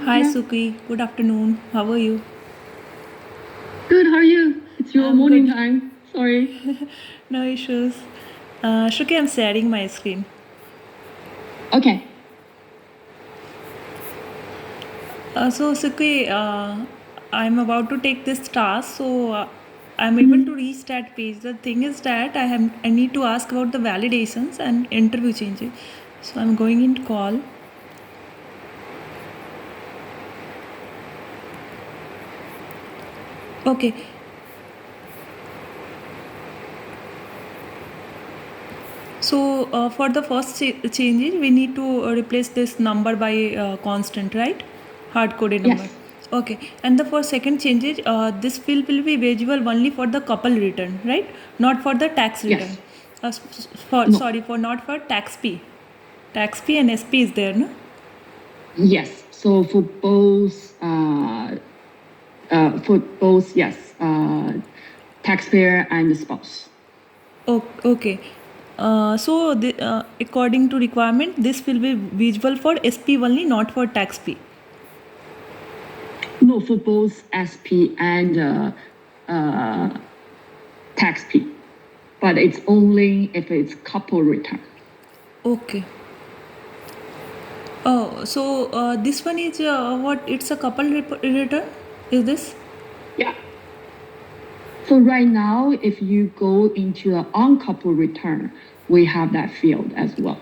Hi Yeah. Suki, good afternoon. How are you? Good, how are you? It's your I'm morning good. time. Sorry. No issues. Shuki, I'm sharing my screen. Okay. So Suki, I'm about to take this task, so I'm able to reach that page. The thing is that I need to ask about the validations and interview changes. So I'm going in call. Okay. So for the first changes, we need to replace this number by constant, right? Hard coded number. Yes. Okay. And the for second changes, this field will be visible only for the couple return, right? Not for the tax return. Yes. No. For not for tax P. Tax P and SP is there, no? Yes. So for both, yes, taxpayer and the spouse. Okay. According to requirement, this will be visible for SP only, not for tax P. No, for both SP and tax P, but it's only if it's couple return. Okay. Oh, so this one is what? It's a couple return? Is this? Yeah. So right now, if you go into an uncoupled return, we have that field as well.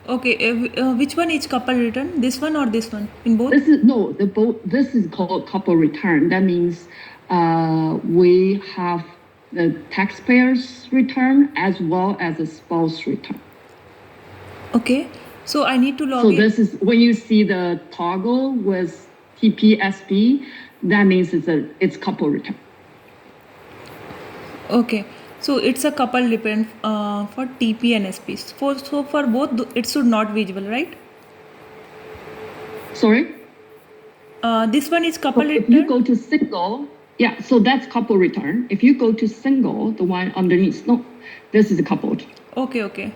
Okay, which one is couple return? This one or this one? In both? This is no, the both. This is called couple return. That means we have the taxpayer's return as well as the spouse return. Okay, so I need to log So in. this is when you see the toggle with TPSB, that means it's couple return. Okay, so it's a couple return for TP and SP. So for both, it should not visible, right? Sorry? This one is couple So return. if you go to single, yeah, so that's couple return. If you go to single, the one underneath, no, this is a coupled. Okay.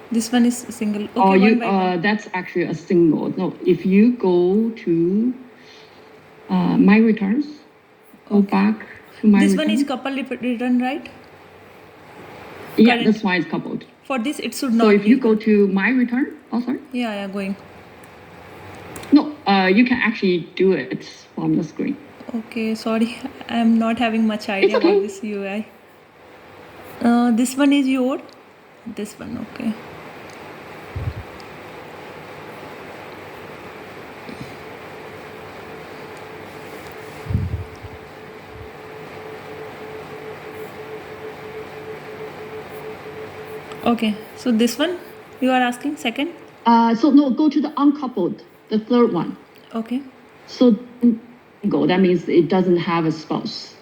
This one is single. Okay, Or you, one by one. that's actually a single. No, if you go to my returns, go back to my This returns. one is couple return, right? Yeah, Current. that's why it's coupled. For this, it should not. So if you go to my return, oh sorry. Yeah, going. No, you can actually do it from the screen. Okay, sorry, I'm not having much idea okay. about this UI. This one is your. This one, okay. Okay, so this one you are asking second? So no, go to the uncoupled, the third one. Okay. So go, that means it doesn't have a spouse.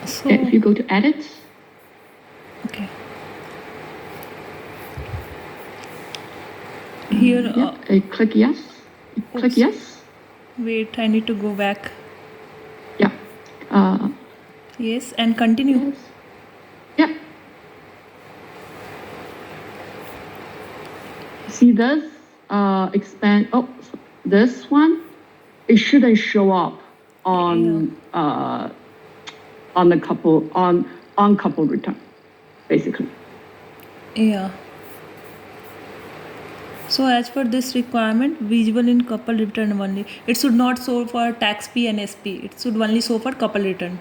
So if you go to edit. Okay. Here. Click yes. Click yes. Wait, I need to go back. Yeah. Yes, and continue. Yes. Yeah. See this? Expand. Oh, this one. It shouldn't show up on the couple on couple return, basically. Yeah. So as per this requirement, visible in couple return only. It should not show for tax P and SP. It should only show for couple return.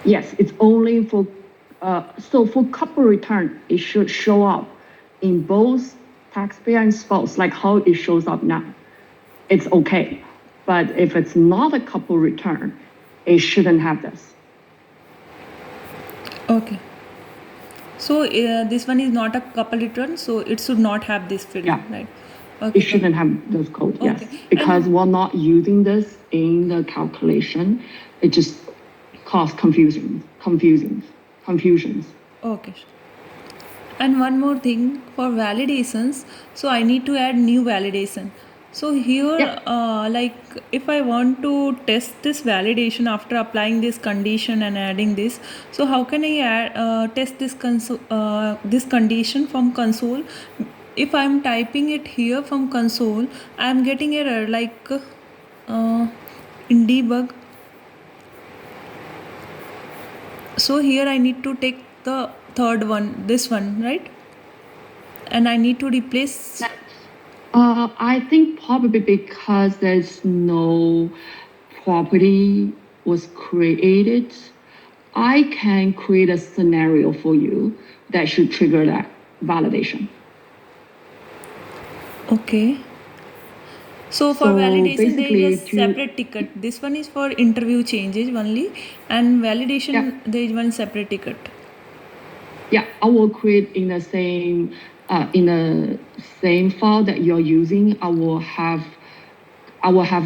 Yes, it's only for so for couple return, it should show up in both taxpayer and spouse, like how it shows up now. It's okay. But if it's not a couple return, it shouldn't have this. Okay. So this one is not a couple return, so it should not have this field, right? Okay. It shouldn't have those codes, yes. Because we're not using this in the calculation, it just causes confusions. Okay. And one more thing for validations, so I need to add new validation. So here, Yeah. like if I want to test this validation after applying this condition and adding this, so how can I test this condition from console? If I'm typing it here from console, I'm getting error like in debug. So here I need to take the third one, this one, right? And I need to replace. I think probably because there's no property was created, I can create a scenario for you that should trigger that validation. Okay. So for So validation, there basically is a separate ticket. This one is for interview changes only, and validation Yeah. there is one separate ticket. Yeah, I will create in the same file that you're using. I will have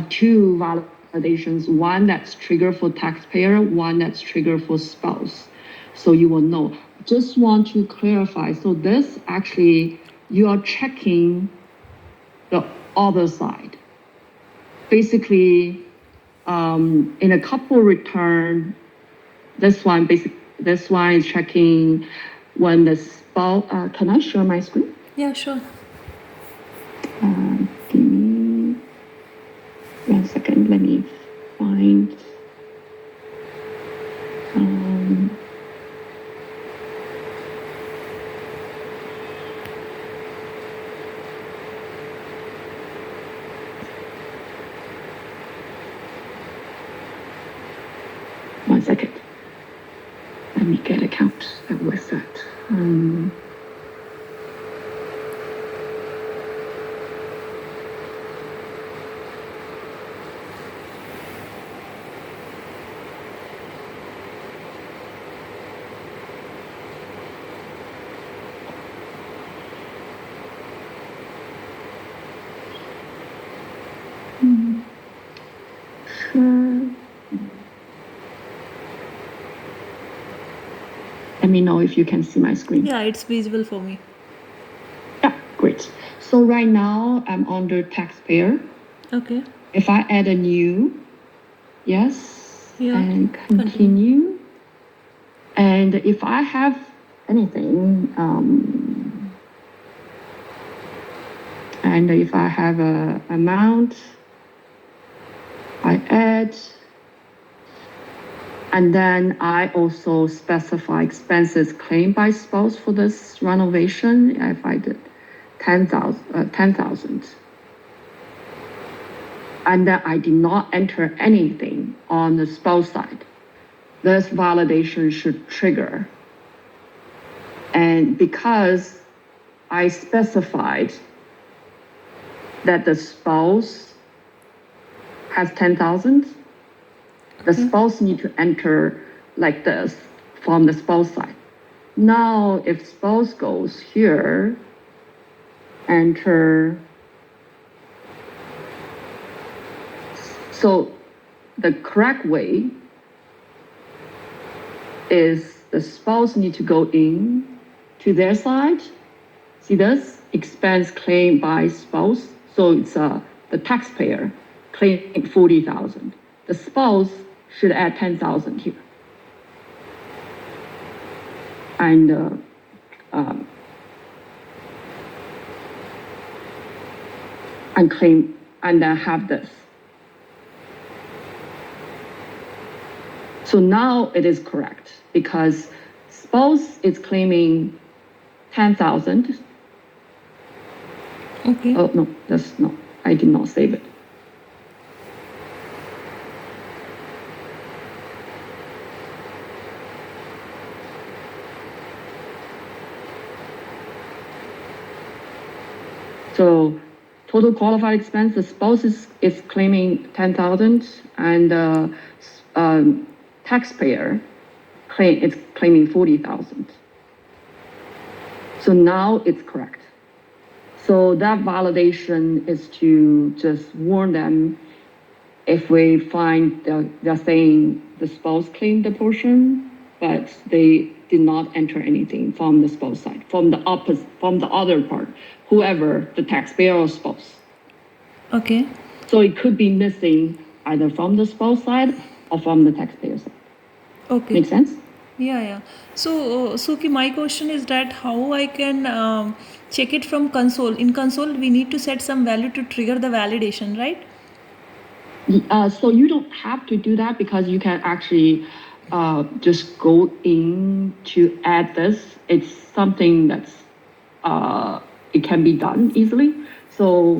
two validations, one that's triggered for taxpayer, one that's triggered for spouse. So you will know. Just want to clarify. So this actually, you are checking the other side. Basically, in a couple return, this one is checking when the spouse. Can I share my screen? Yeah, sure. Give me 1 second. Let me find. One second. Let me get account. That was that. Sure. Let me know if you can see my screen. Yeah, it's visible for me. Yeah, great. So right now I'm under taxpayer. Okay. If I add a new, yes, Yeah, and continue. And if I have anything, and if I have a amount, I add, and then I also specify expenses claimed by spouse for this renovation. If I did 10,000. And then I did not enter anything on the spouse side. This validation should trigger. And because I specified that the spouse has 10,000, the spouse need to enter like this from the spouse side. Now, if spouse goes here, enter. So the correct way is the spouse need to go in to their side. See this? Expense claimed by spouse. So it's the taxpayer claiming 40,000. The spouse should add 10,000 here. And claim and then have this. So now it is correct because spouse is claiming 10,000. Okay. Oh no, that's not. I did not save it. So total qualified expense, the spouse is claiming 10,000 and taxpayer is claiming 40,000. So now it's correct. So that validation is to just warn them if we find they're saying the spouse claimed the portion, but they did not enter anything from the spouse side, from the other part, whoever, the taxpayer or spouse. Okay. So it could be missing either from the spouse side or from the taxpayer side. Okay. Make sense? Yeah. So, Suki, my question is that how I can check it from console. In console, we need to set some value to trigger the validation, right? So you don't have to do that because you can actually just go in to add this. It's something that's it can be done easily. So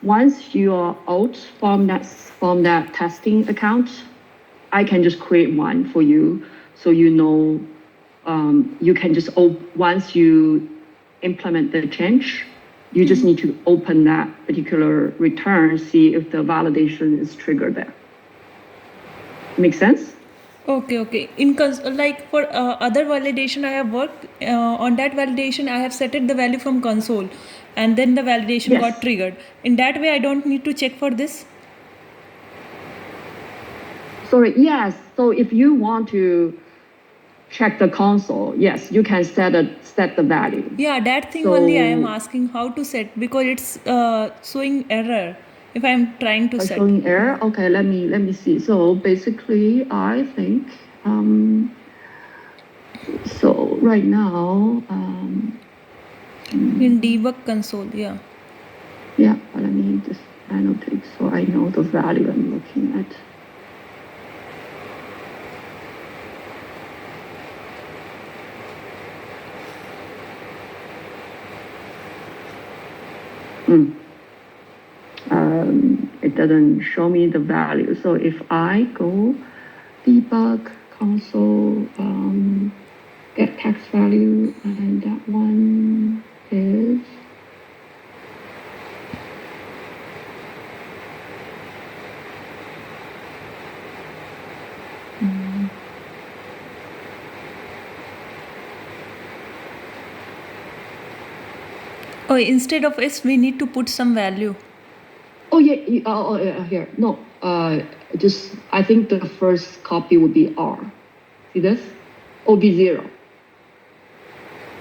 once you are out from that testing account, I can just create one for you, so you know you can just once you implement the change, you just need to open that particular return, see if the validation is triggered there. Make sense? Okay. In like for other validation, I have worked on that validation. I have set it the value from console, and then the validation Yes. got triggered. In that way, I don't need to check for this. Sorry, yes. So if you want to check the console, yes, you can set the value. Yeah, that thing So- only I am asking how to set, because it's showing error if I am trying to set. Showing error. Okay, let me see. So basically, I think so right now. In debug console, yeah. Yeah, but let me just annotate so I know the value I'm looking at. It doesn't show me the value. So if I go debug console, get text value, and that one is Oh, instead of s, we need to put some value. oh yeah, here. No, just I think the first copy would be R. See this? Or be 0.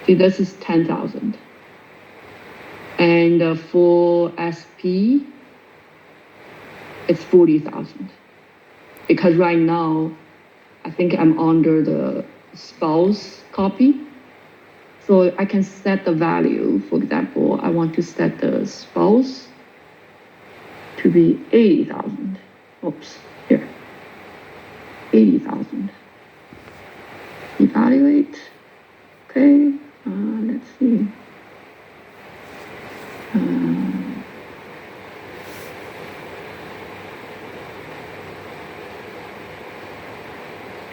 See, this is 10,000. And for SP, it's 40,000. Because right now, I think I'm under the spouse copy. So I can set the value. For example, I want to set the spouse to be 80,000. Oops, here. 80,000. Evaluate. Okay, let's see.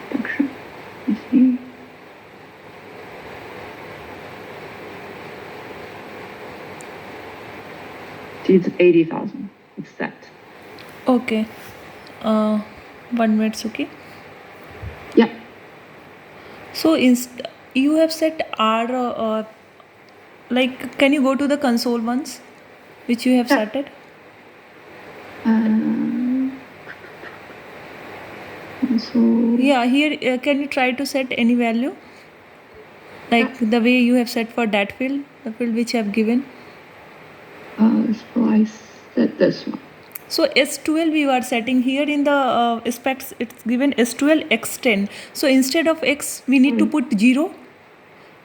Production. Let's see. It's 80,000. It's set. Okay. 1 minute, Suki. Yeah. So you have set R, like, can you go to the console once, which you have Yeah. set it? So Yeah, here can you try to set any value? Like the way you have set for that field, the field which I have given. so I set this one. So S12 we are setting here in the specs, it's given S12 X10. So instead of X, we need to put 0.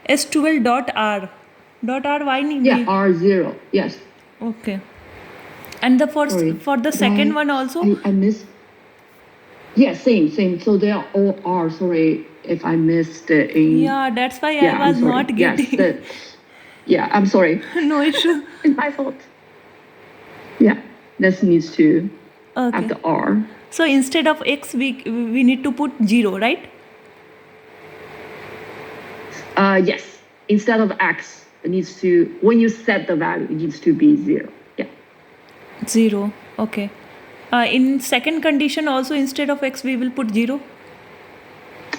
S12 dot R. Dot R, why need Yeah, we? R0. Yes. Okay. And the for the second one also? I missed. Yeah, same. So they are all R. Sorry if I missed it in. Yeah, that's why I I'm was sorry. not getting. Yes, yeah, I'm sorry. No issue. It's my fault. Yeah, this needs to have Okay. the R. So instead of X, we need to put 0, right? Yes. Instead of X, it needs to, when you set the value, it needs to be 0. Yeah. 0. Okay. In second condition also, instead of X, we will put 0.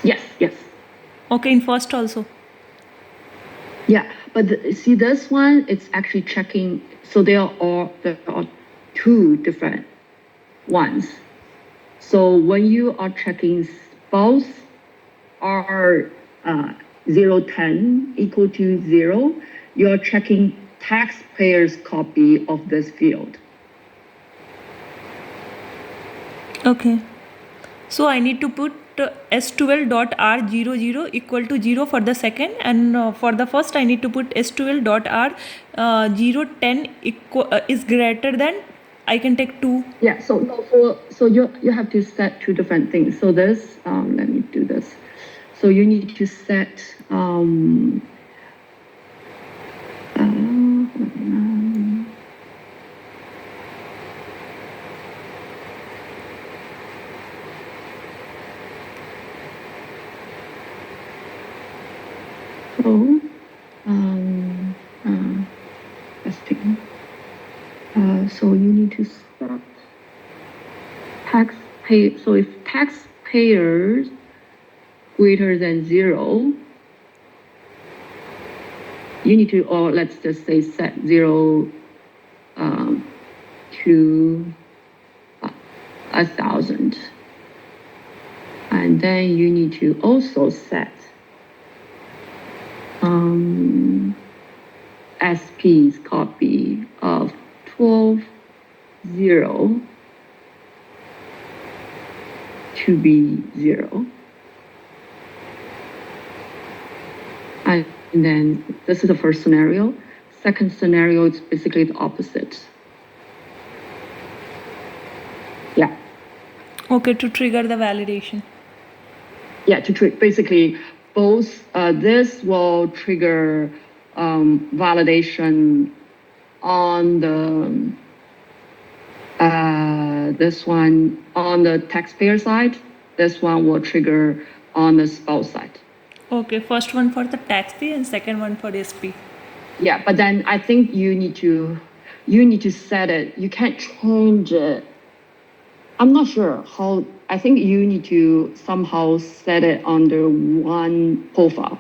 Yes. Okay, in first also. Yeah, but see this one, it's actually checking. So there are two different ones. So when you are checking both are 0, 10 equal to 0, you are checking taxpayer's copy of this field. Okay. So I need to put s12.r00 equal to 0 for the second, and for the first I need to put s12.r 010 is greater than, I can take 2. Yeah, so no, so you have to set two different things. So this, let me do this. So you need to set so let's take so you need to set tax pay. So if taxpayers greater than 0, you need to, or let's just say set 0 to 1,000, and then you need to also set SP's copy of 12.0 to be 0. And then this is the first scenario. Second scenario, it's basically the opposite. Yeah. Okay, to trigger the validation. Yeah, basically both, this will trigger validation on the, this one on the taxpayer side, this one will trigger on the spouse side. Okay, first one for the taxpayer and second one for SP. Yeah, but then I think you need to set it. You can't change it. I'm not sure how. I think you need to somehow set it under one profile.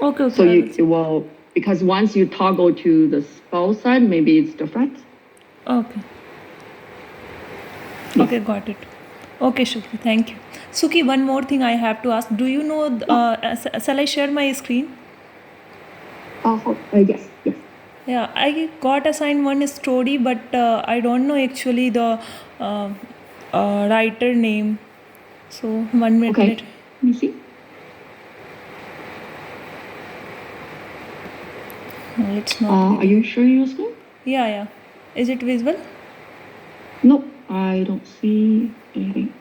Okay. So it will, because once you toggle to the spouse side, maybe it's different. Okay. Yes. Okay, got it. Okay, Shukri, thank you. Suki, one more thing I have to ask. Do you know, shall I share my screen? Yes. Yeah, I got assigned one story, but I don't know actually the writer name. So 1 minute. Okay. Let me see. No, it's not. Are you sharing your screen? Yeah. Is it visible? No, I don't see anything.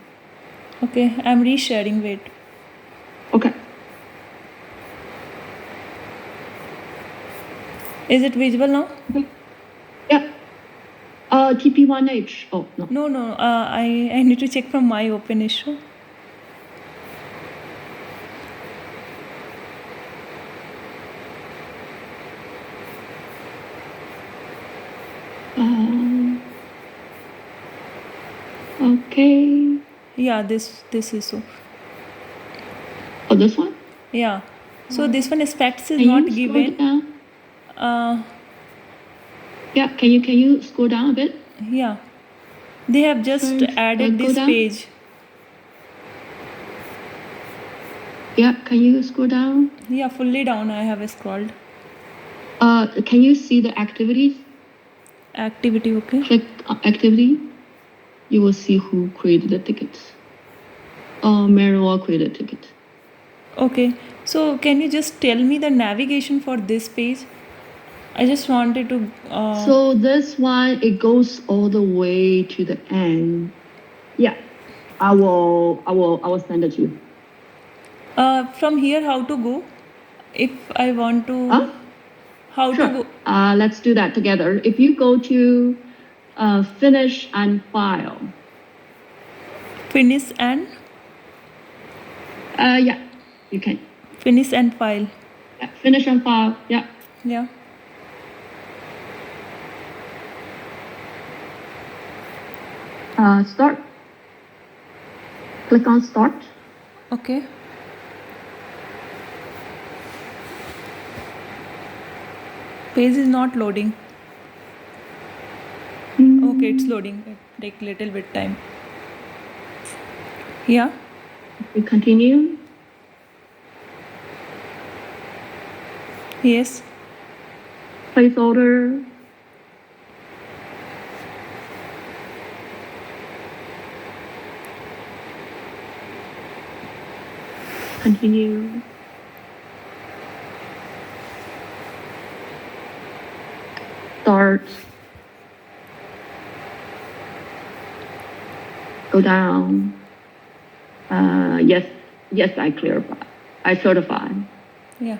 Okay, I'm resharing. Wait. Okay. Is it visible now? Okay. Yeah. TP1H. Oh, no. No. I need to check from my open issue. Okay. Yeah, this is so. Oh, this one? Yeah. So this one specs is Can not you given. scroll down? Yeah, can you scroll down a bit? Yeah. They have just added go this down. page. Yeah, can you scroll down? Yeah, fully down I have scrolled. Can you see the activities? Activity, okay. Click activity. You will see who created the tickets. Manuel created a ticket. Okay. So can you just tell me the navigation for this page? I just wanted to. So this one, it goes all the way to the end. Yeah, I will send it to you. From here, how to go? If I want to. Huh? How Sure. to go? Let's do that together. If you go to finish and file. Finish and. Yeah, you can. Finish and file. Yeah, finish and file. Yeah. Yeah. Start. Click on start. Okay. Page is not loading. Okay, it's loading. It take little bit time. Yeah. We continue. Yes. Place order. Continue. Start. Go down. Yes, I clarify. I certify. Yeah.